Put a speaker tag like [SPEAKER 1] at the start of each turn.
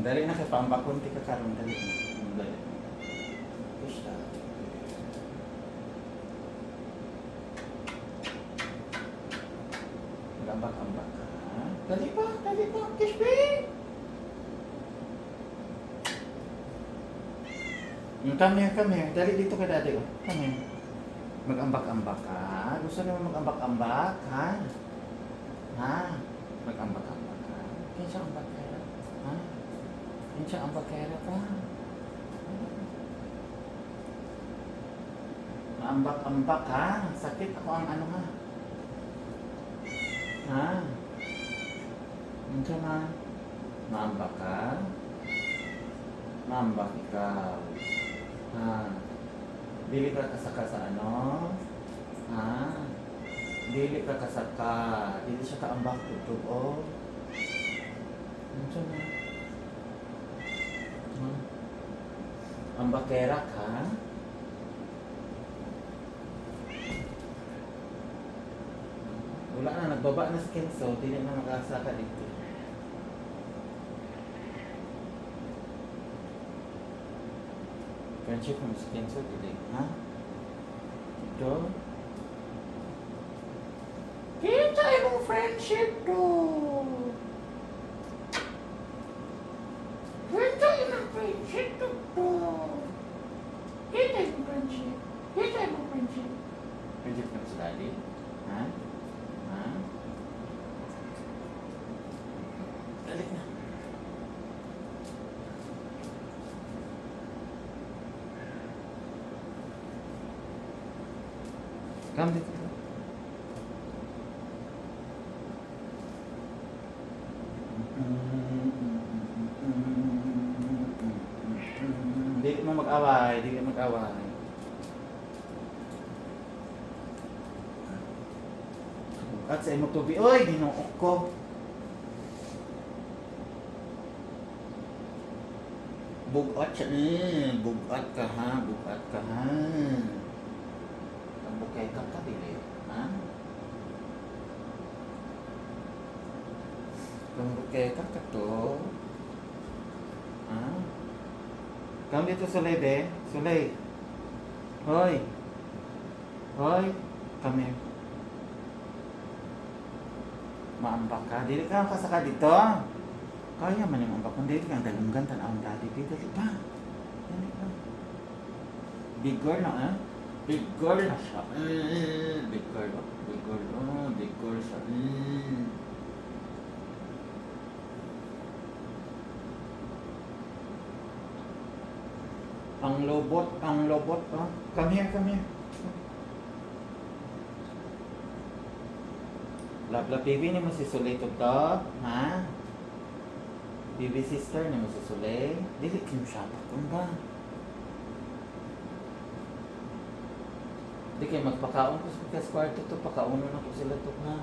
[SPEAKER 1] Dali na kay pambakon ti ka karon dali na. Dali. Push ta. Ambak-ambak ka. Dali pa, kishping! Come here. Dali dito ka dati. Oh. Come here. Mag-ambak-ambak ka. Gusto naman mag-ambak-ambak, ha? Ha? Mag-ambak-ambak ka. Kinsa ambak kera? Ha? Kinsa ambak kera ka? Maambak-ambak ha? Sakit ako ang ano ha? Ha? Kinsa ma? Maambak ka? Maambak ikaw. Ha? Dili ka kasaka sa ano? Ha? Dili ka kasaka. Dili siya kaambak tutog o. Ano na? Ha? Ambakera ka? Wala na, nagbaba na si Kenzo. Dili na makasaka dito. Friendship mo si Kenzo, dili. Ha? Ito? Kita yung friendship to. Kita yung friendship to. Kita yung friendship. Kita yung friendship. Friendship ka sa daddy? Ha? Ha? Dalik na. Come dito. Hindi mo mag-away, hindi mo mag-away. At sa imong tubi, oy, ginuok ko. Bugat siya bugat ka ha, bugat ka ha. Ang bukay ka ka, dili, ha? Ang bukay ka ka to. Ha? Come dito, Sulay, be. Sulay. Hoy. Hoy. Come here. Maambak ka. Dili ka kasaka dito. Kaya man yung ambak. Kung dili kang dalunggan, tanawang dati. Dili pa. Dili pa. Big girl na, ha? Big girl na siya. Big girl. Big girl. Oh, big girl siya. Ang lobot, oh. Come here. Love, baby ni mo si Sulay to, ha? Baby sister ni mo si Sulay. Dili kim siya kung ba? Di kayo magpakaon ko sa kwarto to, pakauno na ko sila to, ha?